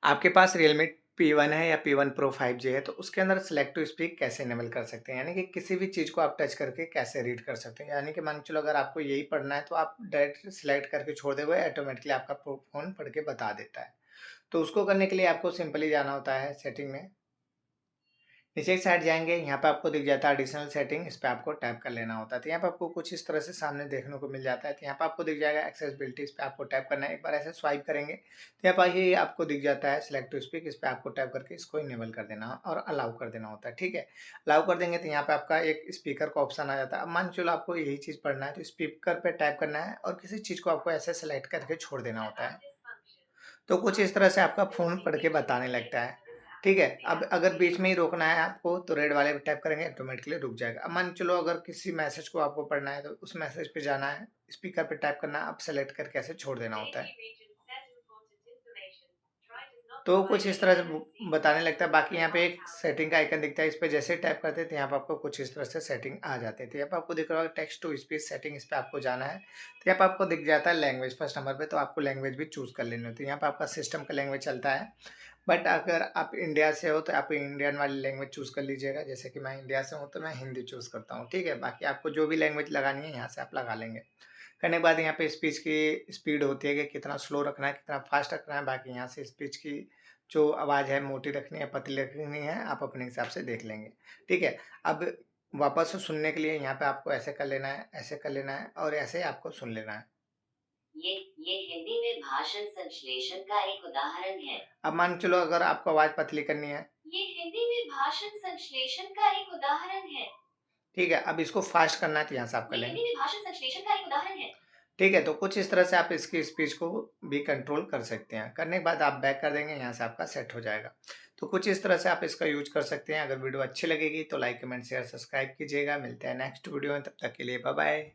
आपके पास Realme P1 है या P1 Pro 5G है तो उसके अंदर सेलेक्ट टू स्पीक कैसे इनेबल कर सकते हैं? यानी कि किसी भी चीज़ को आप टच करके कैसे रीड कर सकते हैं? यानी कि मान के चलो अगर आपको यही पढ़ना है तो आप डायरेक्ट सिलेक्ट करके छोड़ दोगे ऑटोमेटिकली आपका फ़ोन पढ़ के बता देता है। तो उसको करने के लिए आपको सिंपली जाना होता है सेटिंग में। नीचे की साइड जाएँगे, यहाँ पे आपको दिख जाता है एडिशनल सेटिंग, इस पे आपको टैप कर लेना होता है। तो यहाँ पे आपको कुछ इस तरह से सामने देखने को मिल जाता है। तो यहाँ पे आपको दिख जाएगा एक्सेसिबिलिटी, इस पे आपको टैप करना है। एक बार ऐसे स्वाइप करेंगे, तो यहाँ पे ये आपको दिख जाता है सिलेक्ट टू स्पीक, इस पे आपको टैप करके इसको इनेबल कर देना और अलाउ कर देना होता है, ठीक है। अलाउ कर देंगे तो यहाँ पे आपका एक स्पीकर का ऑप्शन आ जाता है। अब मान के चलो आपको यही चीज़ पढ़ना है, तो स्पीकर पे टैप करना है और किसी चीज़ को आपको ऐसे सेलेक्ट करके छोड़ देना होता है। तो कुछ इस तरह से आपका फ़ोन पढ़ के बताने लगता है, ठीक है। अब अगर बीच में ही रोकना है आपको तो रेड वाले पे टैप करेंगे ऑटोमेटिकली रुक जाएगा। अब मान के चलो अगर किसी मैसेज को आपको पढ़ना है तो उस मैसेज पे जाना है, स्पीकर पे टैप करना है, अब सेलेक्ट करके ऐसे छोड़ देना होता है। तो कुछ इस तरह से बताने लगता है। बाकी यहाँ पे एक सेटिंग का आइकन दिखता है, इस पे जैसे ही टैप करते हैं तो यहाँ पे आपको कुछ इस तरह से सेटिंग आ जाते हैं। तो यहाँ पे आपको दिख रहा होगा टेक्स्ट टू स्पीच सेटिंग, इस पे आपको जाना है। तो यहाँ पे आपको दिख जाता है लैंग्वेज फर्स्ट नंबर पे, तो आपको लैंग्वेज भी चूज़ कर लेनी होती है। यहाँ पे आपका सिस्टम का लैंग्वेज चलता है, बट अगर आप इंडिया से हो तो आप इंडियन वाली लैंग्वेज चूज़ कर लीजिएगा। जैसे कि मैं इंडिया से हूँ तो मैं हिंदी चूज़ करता हूँ, ठीक है। बाकी आपको जो भी लैंग्वेज लगानी है यहाँ से आप लगा लेंगे। करने के बाद यहाँ पे स्पीच की स्पीड होती है कि कितना स्लो रखना है, कितना फास्ट रखना है। बाकी यहाँ से स्पीच की जो आवाज़ है मोटी रखनी है, पतली रखनी है, आप अपने हिसाब से देख लेंगे, ठीक है। अब वापस से सुनने के लिए यहाँ पे आपको ऐसे कर लेना है, ऐसे कर लेना है और ऐसे आपको सुन लेना है। ये ये हिंदी में भाषण संश्लेषण का एक उदाहरण है। अब मान के चलो अगर आपको आवाज़ पतली करनी है, ये हिंदी में भाषण संश्लेषण का एक उदाहरण है। ठीक है। अब इसको फास्ट करना है तो यहाँ से आप कर ये लेंगे, हिंदी में भाषण संश्लेषण का एक उदाहरण है। ठीक है। तो कुछ इस तरह से आप इसकी स्पीच को भी कंट्रोल कर सकते हैं। करने के बाद आप बैक कर देंगे, यहाँ से आपका सेट हो जाएगा। तो कुछ इस तरह से आप इसका यूज़ कर सकते हैं। अगर वीडियो अच्छी लगेगी तो लाइक, कमेंट, शेयर, सब्सक्राइब कीजिएगा। मिलते हैं नेक्स्ट वीडियो में, तब तक के लिए बाय बाय।